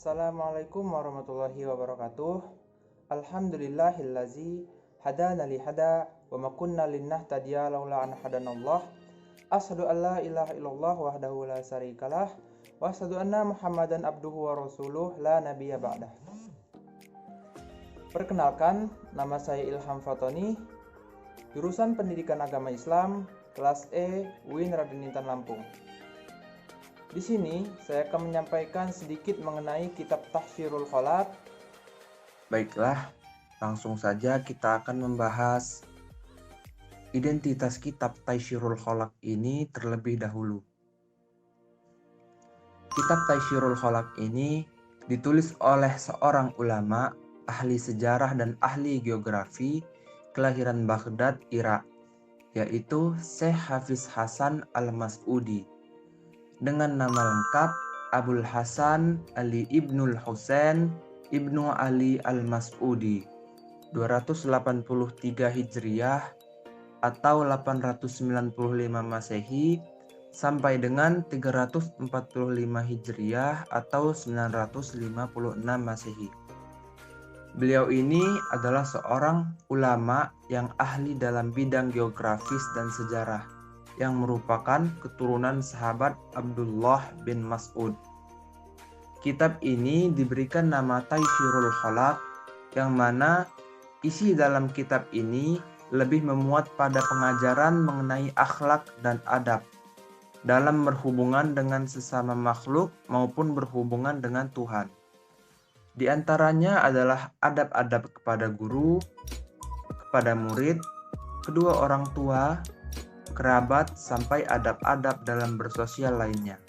Assalamualaikum warahmatullahi wabarakatuh. Alhamdulillahillazi hadana li hada wa ma kunna linahtadiya laula an hadanallah. Asyhadu an la ilaha illallah wahdahu la syarikalah wa asyhadu anna Muhammadan abduhu wa rasuluh la nabiyya ba'dah. Perkenalkan, nama saya Ilham Fatoni, jurusan Pendidikan Agama Islam, kelas E, UIN Raden Intan Lampung. Di sini saya akan menyampaikan sedikit mengenai kitab Tahsyirul Khalaq. Baiklah, langsung saja kita akan membahas identitas kitab Tahsyirul Khalaq ini terlebih dahulu. Kitab Tahsyirul Khalaq ini ditulis oleh seorang ulama, ahli sejarah dan ahli geografi kelahiran Baghdad, Irak, yaitu Syekh Hafiz Hasan Al-Mas'udi, dengan nama lengkap Abul Hasan Ali Ibnul Husain Ibnu Ali Al-Mas'udi, 283 Hijriah atau 895 Masehi sampai dengan 345 Hijriah atau 956 Masehi. Beliau ini adalah seorang ulama yang ahli dalam bidang geografis dan sejarah, yang merupakan keturunan sahabat Abdullah bin Mas'ud. Kitab ini diberikan nama Tahsyirul Khalaq, yang mana isi dalam kitab ini lebih memuat pada pengajaran mengenai akhlak dan adab dalam berhubungan dengan sesama makhluk maupun berhubungan dengan Tuhan. Di antaranya adalah adab-adab kepada guru, kepada murid, kedua orang tua, kerabat, sampai adab-adab dalam bersosial lainnya.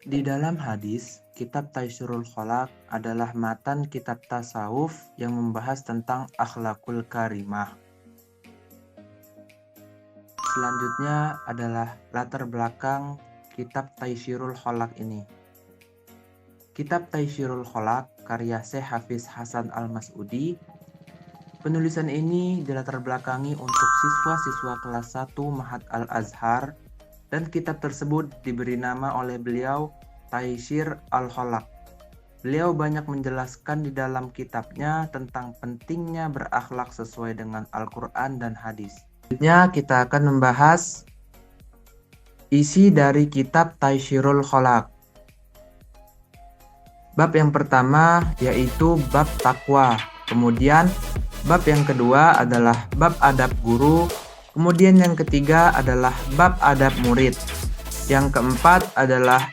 Di dalam hadis, kitab Tahsyirul Khalaq adalah matan kitab tasawuf yang membahas tentang akhlakul karimah. Selanjutnya adalah latar belakang kitab Tahsyirul Khalaq ini. Kitab Tahsyirul Khalaq karya Syekh Hafiz Hasan Al-Mas'udi. Penulisan ini dilatar belakangi untuk siswa-siswa kelas 1 Ma'had Al-Azhar, dan kitab tersebut diberi nama oleh beliau Tahsyir Al-Khalaq. Beliau banyak menjelaskan di dalam kitabnya tentang pentingnya berakhlak sesuai dengan Al-Quran dan hadis. Selanjutnya kita akan membahas isi dari kitab Tahsyirul Khalaq. Bab yang pertama yaitu bab takwa. Kemudian bab yang kedua adalah bab adab guru. Kemudian yang ketiga adalah bab adab murid. Yang keempat adalah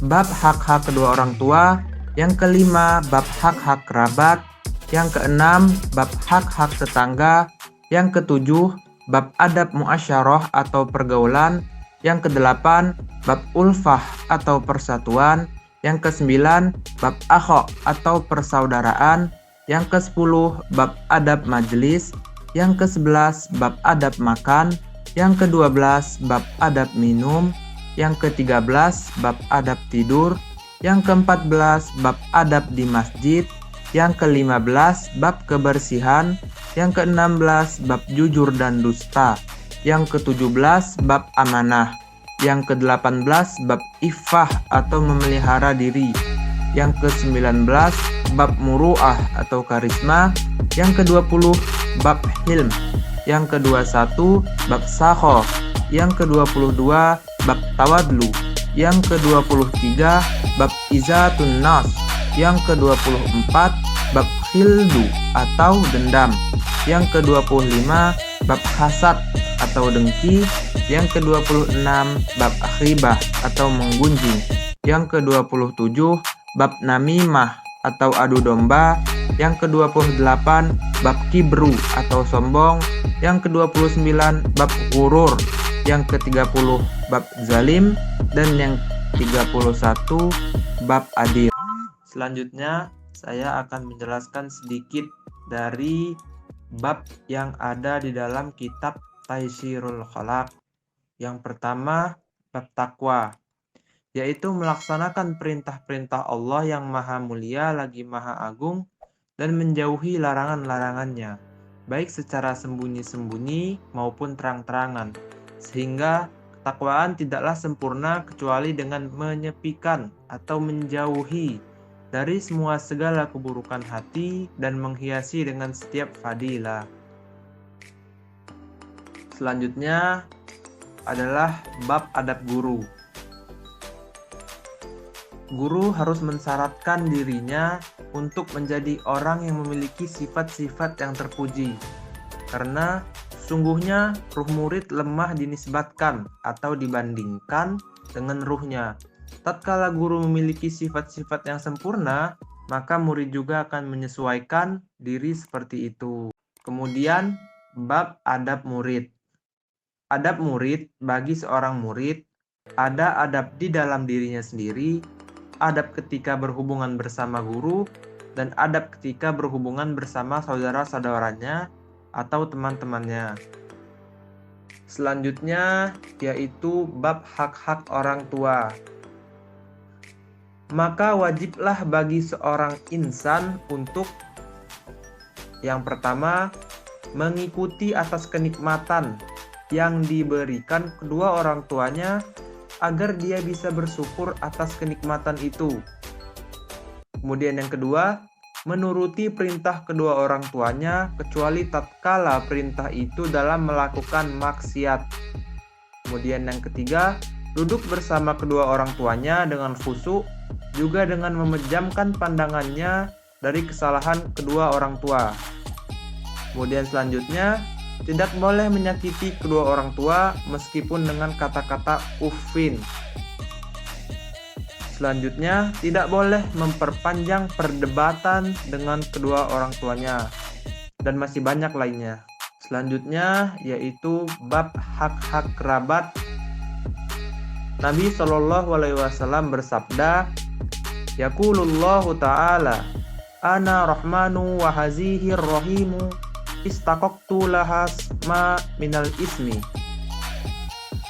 bab hak-hak kedua orang tua. Yang kelima bab hak-hak kerabat. Yang keenam bab hak-hak tetangga. Yang ketujuh bab adab muasyarah atau pergaulan. Yang kedelapan bab ulfah atau persatuan. Yang kesembilan bab akho atau persaudaraan. Yang ke-10 bab adab majelis. Yang ke-11 bab adab makan. Yang ke-12 bab adab minum. Yang ke-13 bab adab tidur. Yang ke-14 bab adab di masjid. Yang ke-15 bab kebersihan. Yang ke-16 bab jujur dan dusta. Yang ke-17 bab amanah. Yang ke-18 bab iffah atau memelihara diri. Yang ke-19 bab muru'ah atau karisma. Yang ke-20 bab hilm. Yang ke-21 bab sakho. Yang ke-22 bab tawadlu. Yang ke-23 bab izatun nas. Yang ke-24 bab khildu atau dendam. Yang ke-25 bab hasad atau dengki. Yang ke-26 bab akhribah atau menggunjing. Yang ke-27 bab namimah atau adu domba. Yang ke-28 bab kibru atau sombong. Yang ke-29 bab ghurur. Yang ke-30 bab zalim. Dan yang 31 bab adil. Selanjutnya saya akan menjelaskan sedikit dari bab yang ada di dalam kitab Tahsyirul Khalaq. Yang pertama bab takwa, yaitu melaksanakan perintah-perintah Allah yang maha mulia lagi maha agung dan menjauhi larangan-larangannya, baik secara sembunyi-sembunyi maupun terang-terangan, sehingga ketakwaan tidaklah sempurna kecuali dengan menyepikan atau menjauhi dari semua segala keburukan hati dan menghiasi dengan setiap fadilah. Selanjutnya adalah bab adab guru. Guru harus mensyaratkan dirinya untuk menjadi orang yang memiliki sifat-sifat yang terpuji. Karena sungguhnya ruh murid lemah dinisbatkan atau dibandingkan dengan ruhnya. Tatkala guru memiliki sifat-sifat yang sempurna, maka murid juga akan menyesuaikan diri seperti itu. Kemudian, bab adab murid. Adab murid bagi seorang murid, ada adab di dalam dirinya sendiri, adab ketika berhubungan bersama guru, dan adab ketika berhubungan bersama saudara-saudaranya atau teman-temannya. Selanjutnya yaitu bab hak-hak orang tua. Maka wajiblah bagi seorang insan untuk yang pertama, mengikuti atas kenikmatan yang diberikan kedua orang tuanya agar dia bisa bersyukur atas kenikmatan itu. Kemudian yang kedua, menuruti perintah kedua orang tuanya kecuali tatkala perintah itu dalam melakukan maksiat. Kemudian yang ketiga, duduk bersama kedua orang tuanya dengan khusyuk, juga dengan memejamkan pandangannya dari kesalahan kedua orang tua. Kemudian selanjutnya, tidak boleh menyakiti kedua orang tua meskipun dengan kata-kata uffin. Selanjutnya, tidak boleh memperpanjang perdebatan dengan kedua orang tuanya. Dan masih banyak lainnya. Selanjutnya, yaitu bab hak-hak kerabat. Nabi SAW bersabda, Yaqulullahu ta'ala, Ana rahmanu wa hazihir rahimu, istaqaqtu lahas ma minal ismi.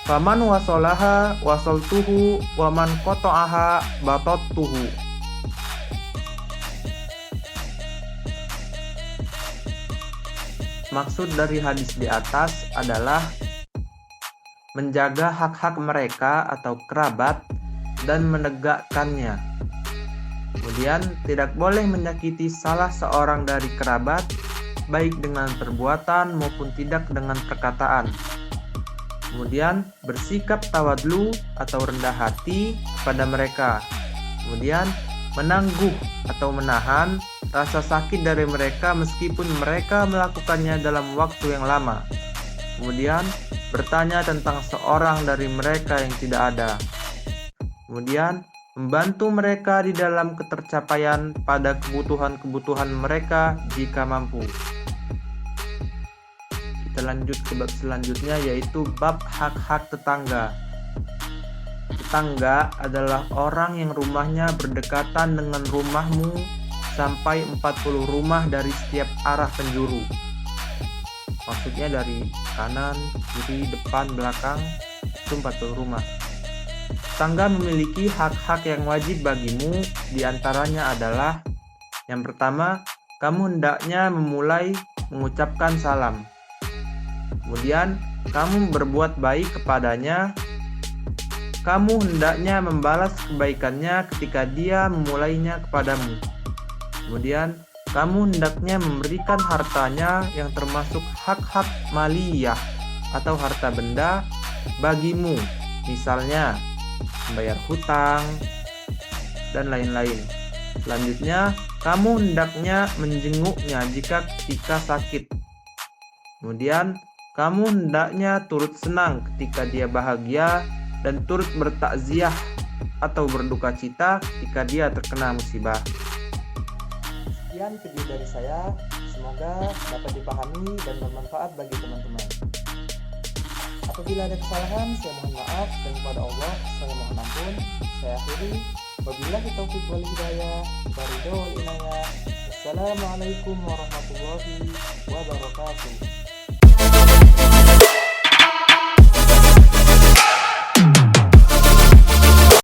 Faman wasolaha wasoltuhu wa man qata'aha batattuhu. Maksud dari hadis di atas adalah menjaga hak-hak mereka atau kerabat dan menegakkannya. Kemudian tidak boleh menyakiti salah seorang dari kerabat baik dengan perbuatan maupun tidak dengan perkataan. Kemudian bersikap tawadlu atau rendah hati kepada mereka. Kemudian menangguh atau menahan rasa sakit dari mereka meskipun mereka melakukannya dalam waktu yang lama. Kemudian bertanya tentang seorang dari mereka yang tidak ada. Kemudian membantu mereka di dalam ketercapaian pada kebutuhan-kebutuhan mereka jika mampu. Kita lanjut ke bab selanjutnya, yaitu bab hak-hak tetangga. Tetangga adalah orang yang rumahnya berdekatan dengan rumahmu sampai 40 rumah dari setiap arah penjuru. Maksudnya dari kanan, kiri, depan, belakang, itu 40 rumah. Tetangga memiliki hak-hak yang wajib bagimu, diantaranya adalah yang pertama, kamu hendaknya memulai mengucapkan salam. Kemudian, kamu berbuat baik kepadanya. Kamu hendaknya membalas kebaikannya ketika dia memulainya kepadamu. Kemudian, kamu hendaknya memberikan hartanya yang termasuk hak-hak maliyah atau harta benda bagimu. Misalnya, membayar hutang, dan lain-lain. Selanjutnya, kamu hendaknya menjenguknya ketika sakit. Kemudian, kamu hendaknya turut senang ketika dia bahagia dan turut bertakziah atau berduka cita ketika dia terkena musibah. Sekian video dari saya, semoga dapat dipahami dan bermanfaat bagi teman-teman. Apabila ada kesalahan, saya mohon maaf, dan kepada Allah saya mohon ampun. Saya akhiri, wabillahi taufiq wal hidayah, waridho wal inayah. Wassalamualaikum warahmatullahi wabarakatuh.